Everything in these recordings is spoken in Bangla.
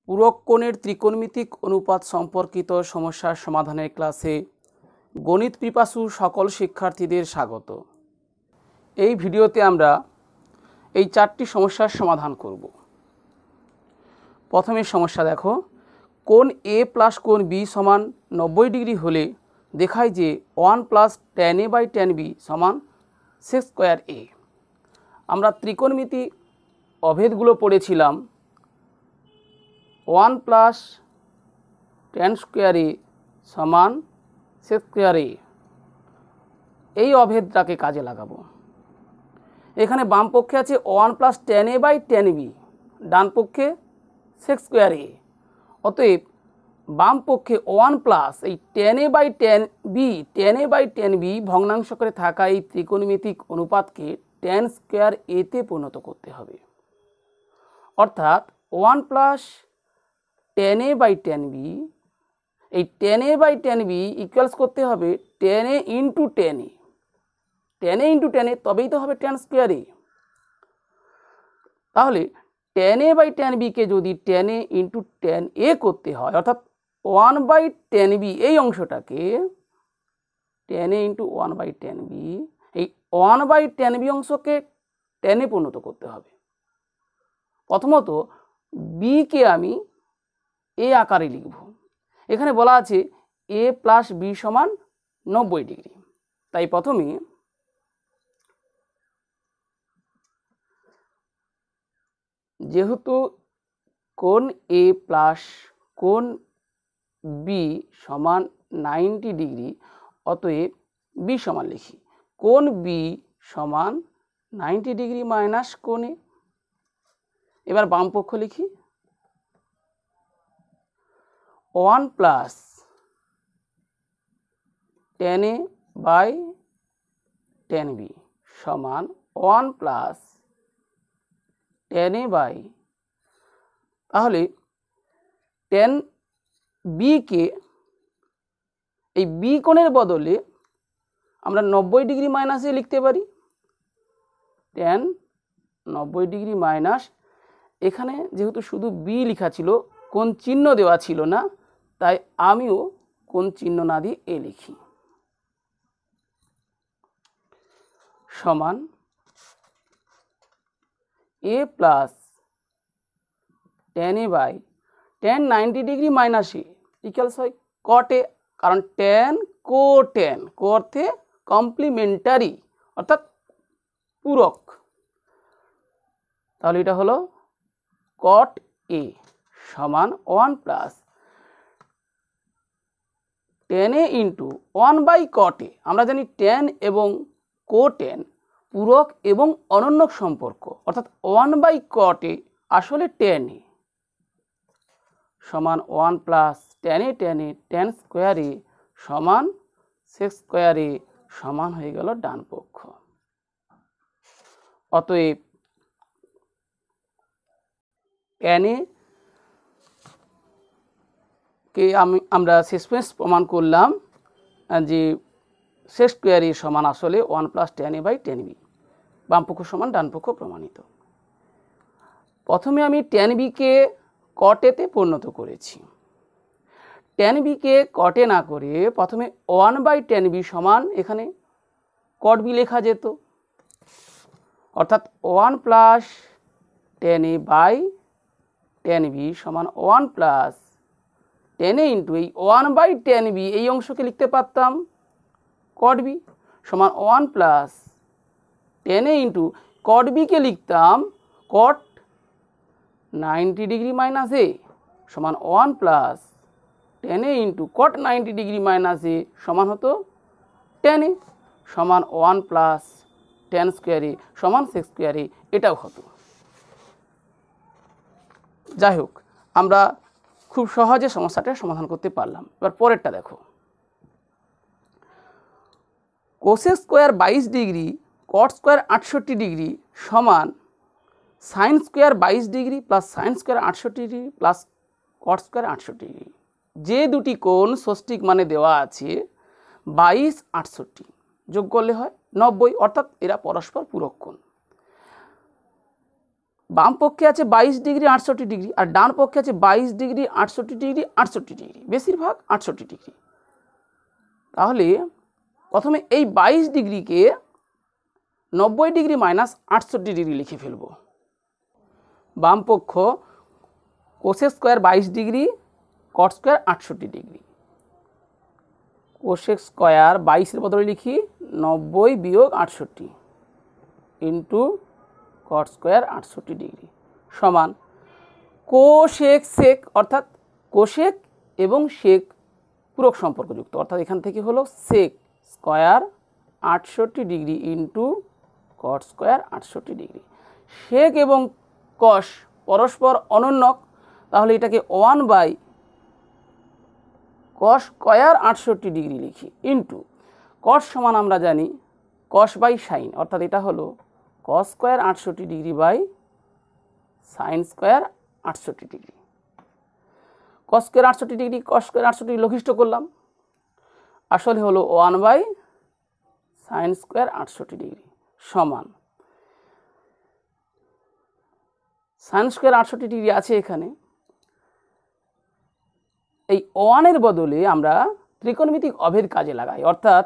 পূরক কোণের ত্রিকোণমিতিক অনুপাত সম্পর্কিত সমস্যার সমাধানের ক্লাসে গণিত পিপাসু সকল শিক্ষার্থীদের স্বাগত। এই ভিডিওতে আমরা এই চারটি সমস্যার সমাধান করব। প্রথমে সমস্যা দেখো, কোণ এ প্লাস কোণ বি সমান 90 ডিগ্রি হলে দেখায় যে 1 plus tan a by tan b সমান sec স্কোয়ার a। আমরা ত্রিকোণমিতি অভেদগুলো পড়েছিলাম। 1 প্লাস tan স্কোয়ার a সমান sec স্কোয়ার a, এই অভেদটাকে কাজে লাগাবো। এখানে বাম পক্ষে আছে 1 plus tan a by tan b, ডান পক্ষে sec স্কোয়ার a। অতএব বাম পক্ষে 1 প্লাস এই tan a by tan b ভগ্নাংশ করে থাকা এই ত্রিকোণমিতিক অনুপাতকে tan স্কোয়ার a তে পরিণত করতে হবে। অর্থাৎ 1 plus tan a by tan b, এই tan a by tan b equals করতে হবে tan a into tan a, tan a into tan a, তবেই তো হবে tan স্কোয়ার a। তাহলে tan a by tan b কে যদি tan a into tan a করতে হয়, অর্থাৎ 1 বাই tan b এই অংশটাকে tan a into 1 by tan b, এই 1 বাই tan b অংশকে tan a পরিণত করতে হবে। প্রথমত b কে আমি a আকারে লিখব। এখানে বলা আছে a প্লাস b সমান 90 ডিগ্রি। তাই প্রথমে যেহেতু কোণ a প্লাস কোণ b সমান 90 ডিগ্রি, অতএব b সমান লিখি কোণ b সমান 90 ডিগ্রি মাইনাস কোণ a। এবার বাম পক্ষ লিখি 1 plus tan a by tan b সমান 1 প্লাস tan a বাই, তাহলে tan b কে এই b কোণের বদলে আমরা 90 ডিগ্রি মাইনাস এ লিখতে পারি। tan 90 ডিগ্রি মাইনাস, এখানে যেহেতু শুধু b লেখা ছিল, কোণ চিহ্ন দেওয়া ছিল না, তাই আমিও কোণ চিহ্ন না দিয়ে a লিখি, সমান a plus tan a by tan 90 degree minus a equals হয় cot a, কারণ tan কোট্যান, কো অর্থে কমপ্লিমেন্টারি অর্থাৎ পূরক। তাহলে এটা হলো cot a সমান 1 plus tan a into 1 by cot a। আমরা জানি tan এবং কোট্যান পূরক এবং অনন্যক সম্পর্ক, অর্থাৎ 1 বাই cot a আসলে tan a সমান 1 plus tan a tan square a সমান sec স্কোয়ার a সমান হয়ে গেল ডান পক্ষ। অতএব tan a কে আমরা শেষমেশ প্রমাণ করলাম যে sec স্কোয়ার a সমান আসলে 1 plus tan a by tan b, বাম পক্ষ সমান ডান পক্ষ প্রমাণিত। প্রথমে আমি tan b K cot a তে পরিণত করেছি। tan b K cot a না করে প্রথমে 1 বাই tan b সমান এখানে cot b লেখা যেত, অর্থাৎ 1 plus tan a by tan b সমান 1 প্লাস tan a ইন্টু এই 1 বাই tan b এই অংশকে লিখতে পারতাম cot b সমান 1 plus tan a into cot b কে লিখতাম cot 90 ডিগ্রি মাইনাস a সমান 1 plus tan a into cot 90 degree minus a সমান হতো tan a সমান 1 প্লাস tan স্কোয়ার a সমান sec স্কোয়ার a, এটাও হতো। যাই হোক, আমরা খুব সহজে সমস্যাটা সমাধান করতে পারলাম। এবার পরেরটা দেখো, cosec square 22 degree cot square 68 degree সমান sine square 22 degree plus sine square 68 degree plus cot square 68 degree. যে দুটি কোণ ষষ্ঠিক মানে দেওয়া আছে 22 68 যোগ করলে হয় 90, অর্থাৎ এরা পরস্পর পূরক কোণ। বাম পক্ষে আছে 22 ডিগ্রি 68 ডিগ্রি, আর ডান পক্ষে আছে 22 ডিগ্রি 68 ডিগ্রি 68 ডিগ্রি, বেশিরভাগ 68 ডিগ্রি। তাহলে প্রথমে এই 22 ডিগ্রিকে 90 ডিগ্রি মাইনাস 68 ডিগ্রি লিখে ফেলব। বাম পক্ষ cosec square 22 degree, cot square 68 degree. Cosec square 22-এর বদলে লিখি 90 বিয়োগ 68 ইন্টু কট স্কোয়ার 68 ডিগ্রি সমান কোসেক সেক, অর্থাৎ কোসেক এবং সেক পূরক সম্পর্কযুক্ত, অর্থাৎ এখান থেকে হলো sec square 68 degree into cot square 68 degree. Sec এবং কস পরস্পর অনন্যক, তাহলে এটাকে 1 বাই কস স্কোয়ার 68 ডিগ্রি লিখি ইন্টু কস সমান আমরা জানি কস বাই সাইন, অর্থাৎ এটা হলো cos square 68 degree by sine square 68 degree. Cos square 68 degree cos square 68 degree লঘিষ্ঠ করলাম, আসলে হলো 1 বাই সাইন স্কোয়ার 68 ডিগ্রি সমান সাইন স্কোয়ার 68 ডিগ্রি আছে এখানে। এই 1-এর বদলে আমরা ত্রিকোণমিতিক অভেদ কাজে লাগাই, অর্থাৎ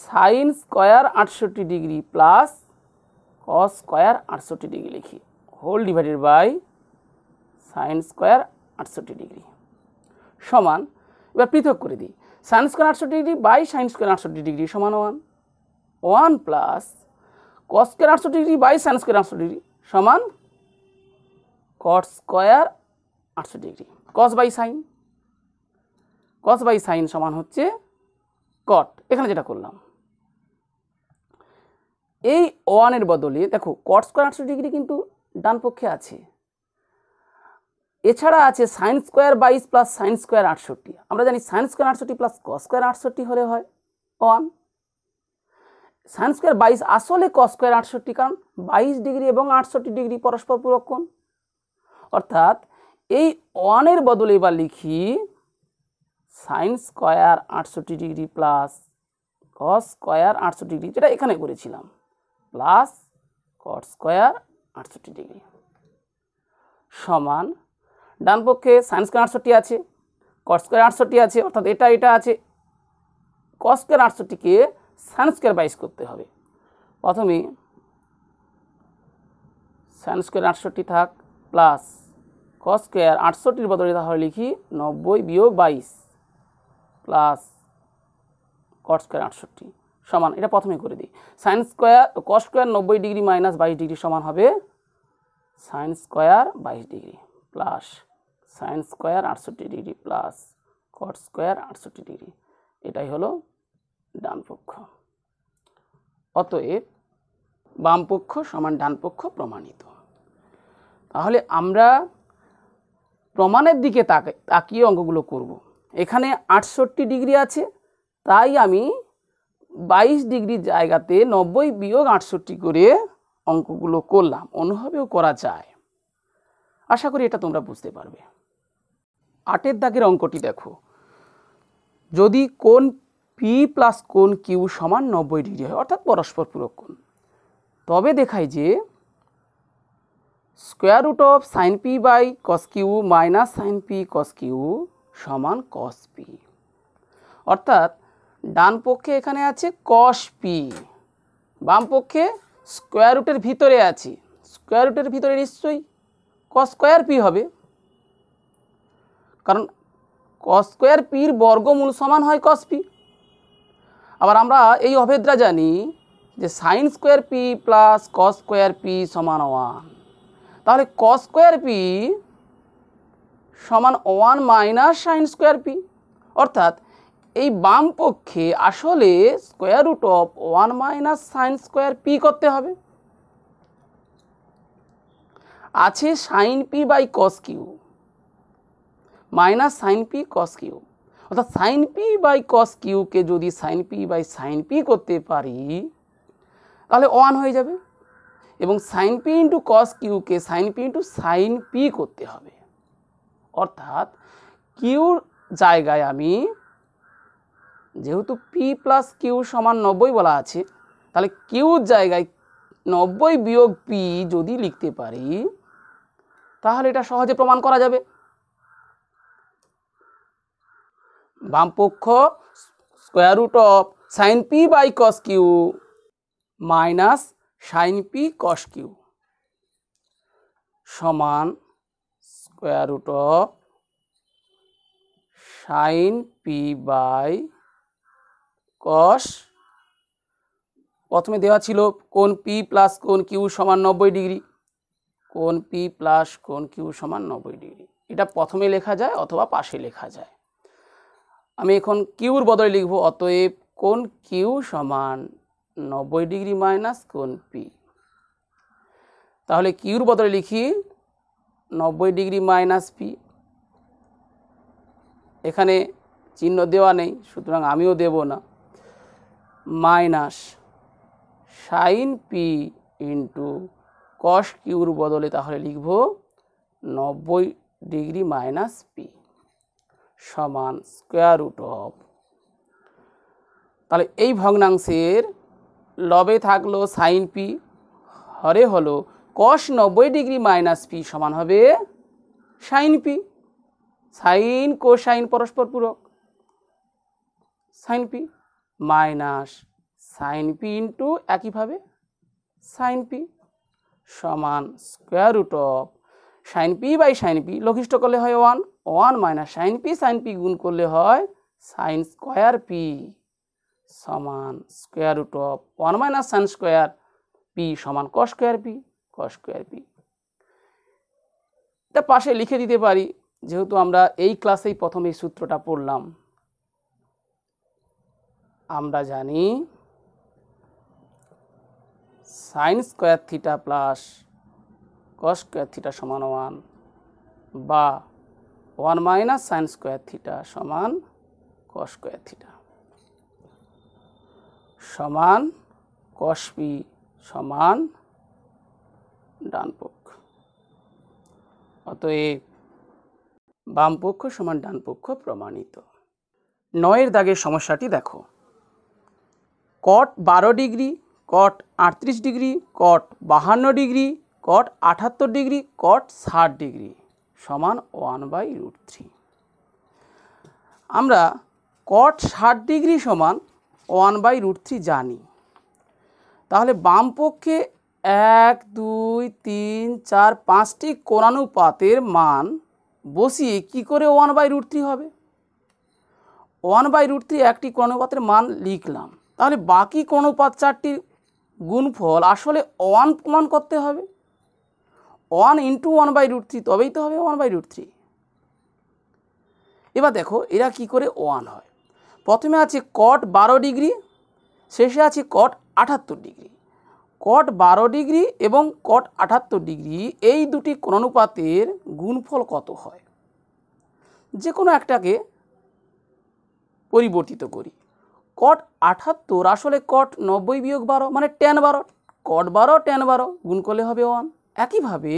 sine square 68 degree plus cos square 68 degree লিখি whole divided by sine square 68 degree সমান, এবার পৃথক করে দিই, sine square 68 degree by sine square 68 degree সমান 1 plus cos square 68 degree by sine square 68 degree সমান cot square 68 degree. Cos by sine সমান হচ্ছে কট, এখানে যেটা করলাম। এই 1-এর বদলে দেখো কট স্কোয়ার 68 ডিগ্রি কিন্তু ডান পক্ষে আছে, এছাড়া আছে sign square 22 plus sine square 68। আমরা জানি sign square 68 plus cos square 68 হলে হয় 1। সাইন স্কোয়ার 22 আসলে কস স্কোয়ার 68, কারণ 22 ডিগ্রি এবং 68 ডিগ্রি পরস্পর পূরক কোণ, অর্থাৎ এই 1-এর বদলে এবার লিখি sign square 68 degree plus cos square 68 degree, যেটা এখানে করেছিলাম, প্লাস কট স্কোয়ার 68 ডিগ্রি সমান ডান পক্ষে সাইন স্কোয়ার 68 আছে, কট স্কোয়ার 68 আছে, অর্থাৎ এটা আছে, কস স্কোয়ার 68কে সাইন স্কোয়ার 22 করতে হবে। প্রথমে সাইন স্কোয়ার 68 থাক প্লাস কস স্কোয়ার 68-এর বদলে তাহলে লিখি 90 বিয়োগ 22 প্লাস কট স্কোয়ার 68 সমান, এটা প্রথমে করে দিই, sine square cos square 90 degree minus 22 degree সমান হবে sign square 22 degree plus sine square 68 degree plus cot square 68 degree, এটাই হলো ডান পক্ষ। অতএব বাম পক্ষ সমান ডান পক্ষ প্রমাণিত। তাহলে আমরা প্রমাণের দিকে তাকিয়ে অঙ্কগুলো করব। এখানে 68 ডিগ্রি আছে, তাই আমি 22 ডিগ্রির জায়গাতে 90 বিয়োগ 68 করে অঙ্কগুলো করলাম, অনুভাবেও করা যায়। আশা করি এটা তোমরা বুঝতে পারবে। 8-এর দাগের অঙ্কটি দেখো, যদি কোণ পি প্লাস কোণ কিউ সমান 90 ডিগ্রি হয়, অর্থাৎ পরস্পর পূরক কোণ, তবে দেখায় যে square root of sine P by cos Q minus sine P cos Q সমান কস পি, অর্থাৎ ডান পক্ষে এখানে আছে কস পি, বাম পক্ষে স্কোয়ার রুটের ভিতরে আছে, স্কোয়ার রুটের ভিতরে নিশ্চয়ই কস স্কোয়ার পি হবে, কারণ কস স্কোয়ার পির বর্গমূল সমান হয় কস পি। আবার আমরা এই অভেদটা জানি যে sign square P plus cos square P সমান 1, তাহলে কস স্কোয়ার পি সমান 1 মাইনাস সাইন স্কোয়ার পি, অর্থাৎ এই বাম পক্ষে আসলে square root of 1 minus sine square P করতে হবে। আছে sine P by cos Q minus sine P cos Q, অর্থাৎ সাইন পি বাই কস কিউকে যদি sine P by sine P করতে পারি তাহলে 1 হয়ে যাবে, এবং সাইন পি ইন্টু কস কিউকে sine P into sine P করতে হবে, অর্থাৎ কিউর জায়গায় আমি যেহেতু পি প্লাস কিউ সমান 90 বলা আছে, তাহলে কিউর জায়গায় 90 বিয়োগ পি যদি লিখতে পারি তাহলে এটা সহজে প্রমাণ করা যাবে। বামপক্ষ square root of sine P by cos Q minus sine P cos Q সমান square root of sine P by cos, প্রথমে দেওয়া ছিল কোণ পি প্লাস কোণ কিউ সমান 90 ডিগ্রি, কোণ পি প্লাস কোণ কিউ সমান 90 ডিগ্রি। এটা প্রথমে লেখা যায় অথবা পাশে লেখা যায়। আমি এখন কিউর বদলে লিখব, অতএব কোণ কিউ সমান 90 ডিগ্রি মাইনাস কোণ পি। তাহলে কিউর বদলে লিখি 90 ডিগ্রি মাইনাস পি, এখানে চিহ্ন দেওয়া নেই সুতরাং আমিও দেব না, minus sine P into cos কিউর বদলে তাহলে লিখব 90 ডিগ্রি মাইনাস পি সমান স্কোয়ার রুট অফ, তাহলে এই ভগ্নাংশের লবে থাকলো সাইন পি, হরে হলো কস 90 ডিগ্রি মাইনাস পি সমান হবে সাইন পি। সাইন কোসাইন পরস্পর পূরক, sine P minus sine P into একইভাবে সাইন পি সমান square root of sine P by sine P লঘিষ্ঠ করলে হয় 1, 1 মাইনাস সাইন পি গুণ করলে হয় সাইন স্কোয়ার পি সমান square root of 1 minus sine square P সমান cos square P, cos square P. এটা পাশে লিখে দিতে পারি, যেহেতু আমরা এই ক্লাসেই প্রথম এই সূত্রটা পড়লাম। আমরা জানি sine square theta plus cos square theta সমান 1 বা 1 মাইনাস সাইন স্কোয়ার থিটা সমান কস স্কোয়ার থিটা সমান কস পি সমান ডান পক্ষ। অতএব বাম পক্ষ সমান ডান পক্ষ প্রমাণিত। 9 দাগের সমস্যাটি দেখো, কট 12 ডিগ্রি, কট 38 ডিগ্রি, কট 52 ডিগ্রি, কট 78 ডিগ্রি, কট 60 ডিগ্রি সমান 1/√3। আমরা কট 60 ডিগ্রি সমান 1/√3 জানি, তাহলে বাম পক্ষে 1, 2, 3, 4, 5টি কোণানুপাতের মান বসিয়ে কি করে 1/√3 হবে? 1/√3 একটি কোণানুপাতের মান লিখলাম, তাহলে বাকি কোণানুপাত 4টির গুণফল আসলে 1 প্রমাণ করতে হবে। 1 ইন্টু 1/√3 তবেই তো হবে 1/√3। এবার দেখো এরা কি করে 1 হয়। প্রথমে আছে কট 12 ডিগ্রি, শেষে আছে কট 78 ডিগ্রি। কট 12 ডিগ্রি এবং কট 78 ডিগ্রি এই দুটি কোণানুপাতের গুণফল কত হয়? যে কোনো একটাকে পরিবর্তিত করি। কট 78 আসলে কট 90 বিয়োগ 12 মানে tan 12, কট 12 tan 12 গুণ করলে হবে 1। একইভাবে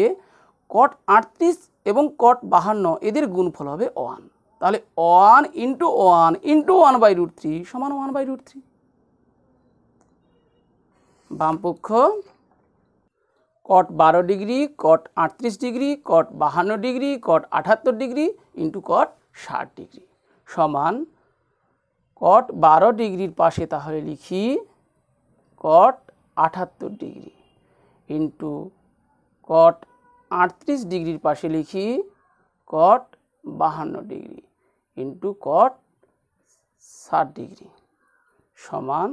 কট 38 এবং কট 52 এদের গুণফল হবে 1। তাহলে 1 ইন্টু 1 ইন্টু 1/√3 সমান 1/√3। বামপক্ষ কট 12 ডিগ্রি, কট 38 ডিগ্রি, কট 52 ডিগ্রি, কট 78 ডিগ্রি ইন্টু কট 60 ডিগ্রি সমান কট 12 ডিগ্রির পাশে তাহলে লিখি কট 78 ডিগ্রি ইন্টু কট 38 ডিগ্রির পাশে লিখি কট 52 ডিগ্রি ইন্টু কট 60 ডিগ্রি সমান,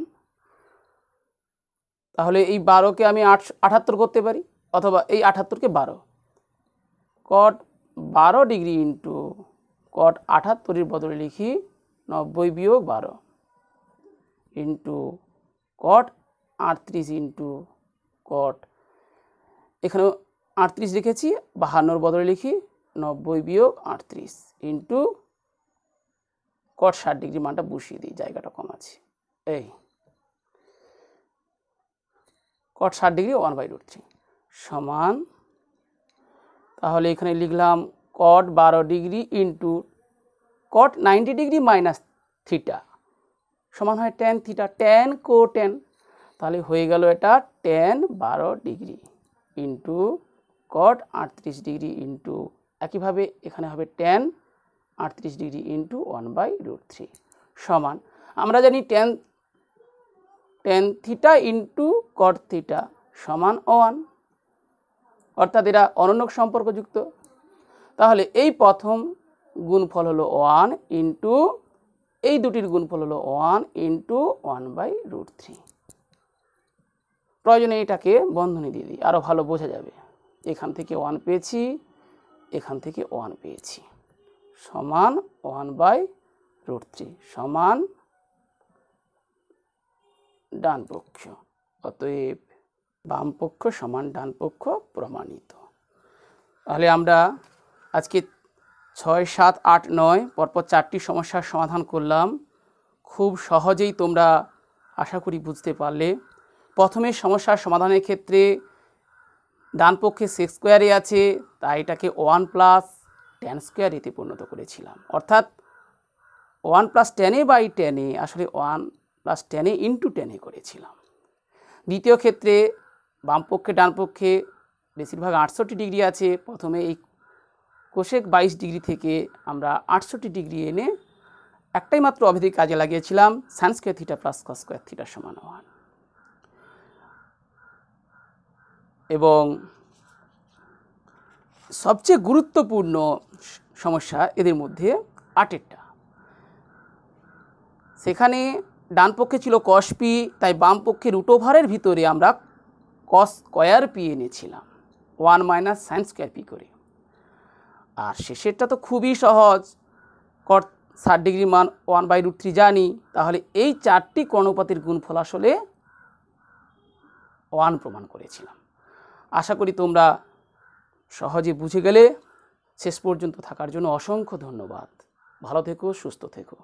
তাহলে এই 12কে আমি 78 করতে পারি অথবা এই 78কে 12, কট 12 ডিগ্রি ইন্টু কট 78 বদলে লিখি 90 বিয়োগ 12 ইন্টু কট 38 ইন্টু কট, এখানে 38 লিখেছি, 52 বদলে লিখি 90 বিয়োগ 38 ইন্টু কট 60 ডিগ্রি মানটা বসিয়ে দিই, জায়গাটা কম আছে। এই কট 60 ডিগ্রি 1/√3 সমান, তাহলে এখানে লিখলাম কট 12 ডিগ্রি ইন্টু কট 90 ডিগ্রি মাইনাস থিটা সমান হয় tan থিটা, tan কোটেন। তাহলে হয়ে গেল এটা tan 12 degree into cot 38 degree into একইভাবে এখানে হবে tan 38 ডিগ্রি ইন্টু 1/√3 সমান আমরা জানি tan theta into cot theta সমান 1, অর্থাৎ এরা অনন্যক সম্পর্কযুক্ত। তাহলে এই প্রথম গুণফল হলো 1 ইন্টু এই দুটির গুণফল হলো 1 ইন্টু 1/√3। প্রয়োজনে এটাকে বন্ধনী দিয়ে দিই, আরও ভালো বোঝা যাবে। এখান থেকে 1 পেয়েছি, এখান থেকে 1 পেয়েছি, সমান 1/√3 সমান ডান পক্ষ। অতএব বাম পক্ষ সমান ডান পক্ষ প্রমাণিত। তাহলে আমরা আজকে 6, 7, 8, 9 পরপর 4টি সমস্যার সমাধান করলাম। খুব সহজেই তোমরা আশা করি বুঝতে পারলে। প্রথমে সমস্যার সমাধানের ক্ষেত্রে ডান পক্ষে sec স্কোয়ারে আছে, তাই এটাকে 1 + tan স্কোয়ার এতে পরিণত করেছিলাম, অর্থাৎ 1 + tan a/tan a আসলে 1 + tan a into tan a করেছিলাম। দ্বিতীয় ক্ষেত্রে বাম পক্ষে ডান পক্ষে বেশিরভাগ 68 ডিগ্রি আছে, প্রথমে এই কোসেক 22 ডিগ্রি থেকে আমরা 68 ডিগ্রি এনে একটাই মাত্র অভিধি কাজে লাগিয়েছিলাম, sin square theta plus cos square theta সমান 1। এবং সবচেয়ে গুরুত্বপূর্ণ সমস্যা এদের মধ্যে 8এরটা, সেখানে ডান পক্ষে ছিল cos p, তাই বাম পক্ষে √ওভারের ভিতরে আমরা cos স্কোয়ার p এনেছিলাম 1 - sin স্কোয়ার p করে। আর শেষেরটা তো খুবই সহজ, cot 60 ডিগ্রি মান 1/√3 জানি, তাহলে এই 4টি কর্ণপাতের গুণফল আসলে 1 প্রমাণ করেছিলাম। আশা করি তোমরা সহজে বুঝে গেলে। শেষ পর্যন্ত থাকার জন্য অসংখ্য ধন্যবাদ। ভালো থেকো, সুস্থ থেকো।